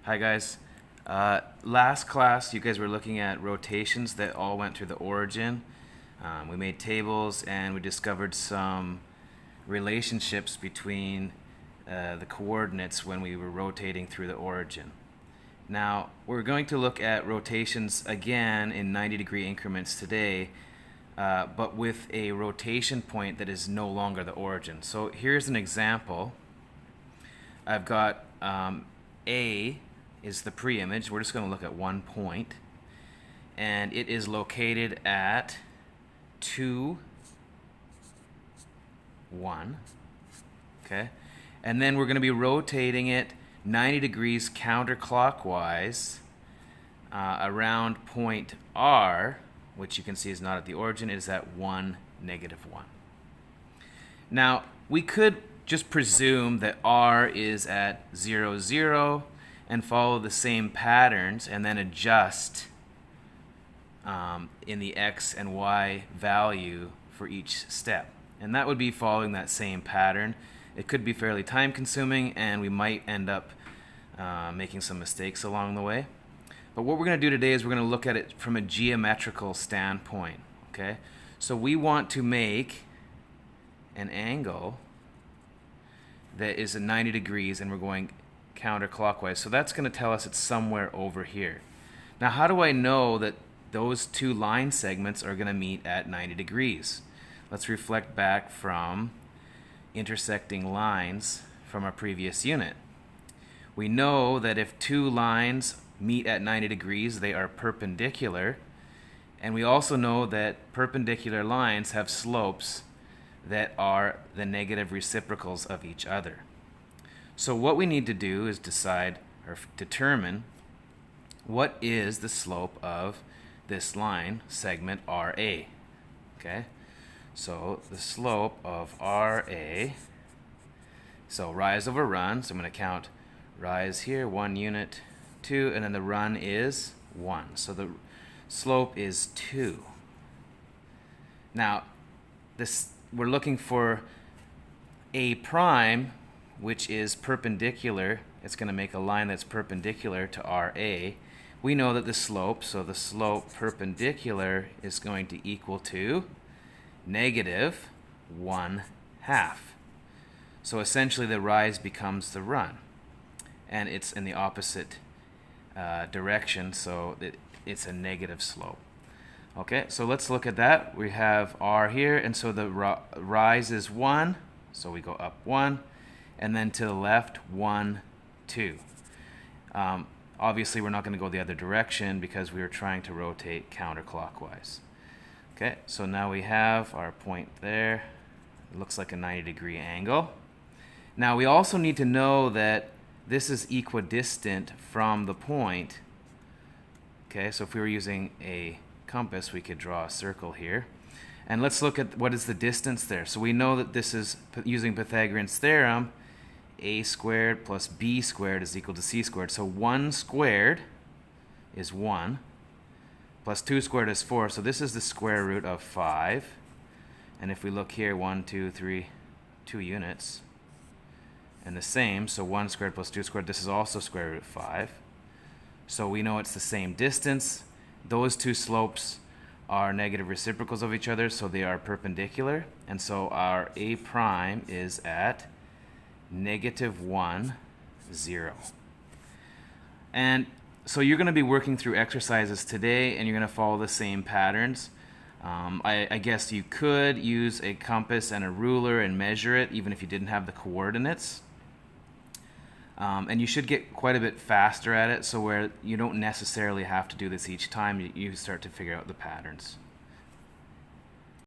Hi guys. Last class, you guys were looking at rotations that all went through the origin. We made tables and we discovered some relationships between the coordinates when we were rotating through the origin. Now, we're going to look at rotations again in 90-degree increments today, but with a rotation point that is no longer the origin. So here's an example. I've got A is the pre-image. We're just going to look at one point, and it is located at 2, 1. Okay, and then we're going to be rotating it 90 degrees counterclockwise around point R, which you can see is not at the origin. It is at 1, -1. Now, we could just presume that R is at 0, 0 and follow the same patterns and then adjust in the X and Y value for each step. And that would be following that same pattern. It could be fairly time consuming and we might end up making some mistakes along the way. But what we're going to do today is we're going to look at it from a geometrical standpoint. Okay, so we want to make an angle that is at 90 degrees and we're going counterclockwise. So that's going to tell us it's somewhere over here. Now, how do I know that those two line segments are going to meet at 90 degrees? Let's reflect back from intersecting lines from our previous unit. We know that if two lines meet at 90 degrees, they are perpendicular. And we also know that perpendicular lines have slopes that are the negative reciprocals of each other. So what we need to do is decide or determine what is the slope of this line segment RA. Okay, so the slope of RA, so rise over run, so I'm going to count rise here, 1 unit, 2, and then the run is 1. So the slope is 2. Now, we're looking for A prime, which is perpendicular. It's going to make a line that's perpendicular to RA. We know that the slope, so the slope perpendicular is going to equal to -1/2. So essentially the rise becomes the run. And it's in the opposite direction, so it's a negative slope. Okay, so let's look at that. We have R here, and so the rise is 1, so we go up 1, and then to the left, 1, 2. Obviously, we're not going to go the other direction because we were trying to rotate counterclockwise. Okay, so now we have our point there. It looks like a 90-degree angle. Now, we also need to know that this is equidistant from the point. Okay, so if we were using a compass, we could draw a circle here. And let's look at what is the distance there. So we know that this is, using Pythagorean's theorem, a squared plus b squared is equal to c squared. So 1 squared is 1, plus 2 squared is 4. So this is the square root of 5. And if we look here, 1, 2, 3, 2 units. And the same, so 1 squared plus 2 squared, this is also square root of 5. So we know it's the same distance. Those two slopes are negative reciprocals of each other, so they are perpendicular. And so our A prime is at -1, 0. And so you're going to be working through exercises today, and you're going to follow the same patterns. I guess you could use a compass and a ruler and measure it, even if you didn't have the coordinates. And you should get quite a bit faster at it, so where you don't necessarily have to do this each time, you start to figure out the patterns.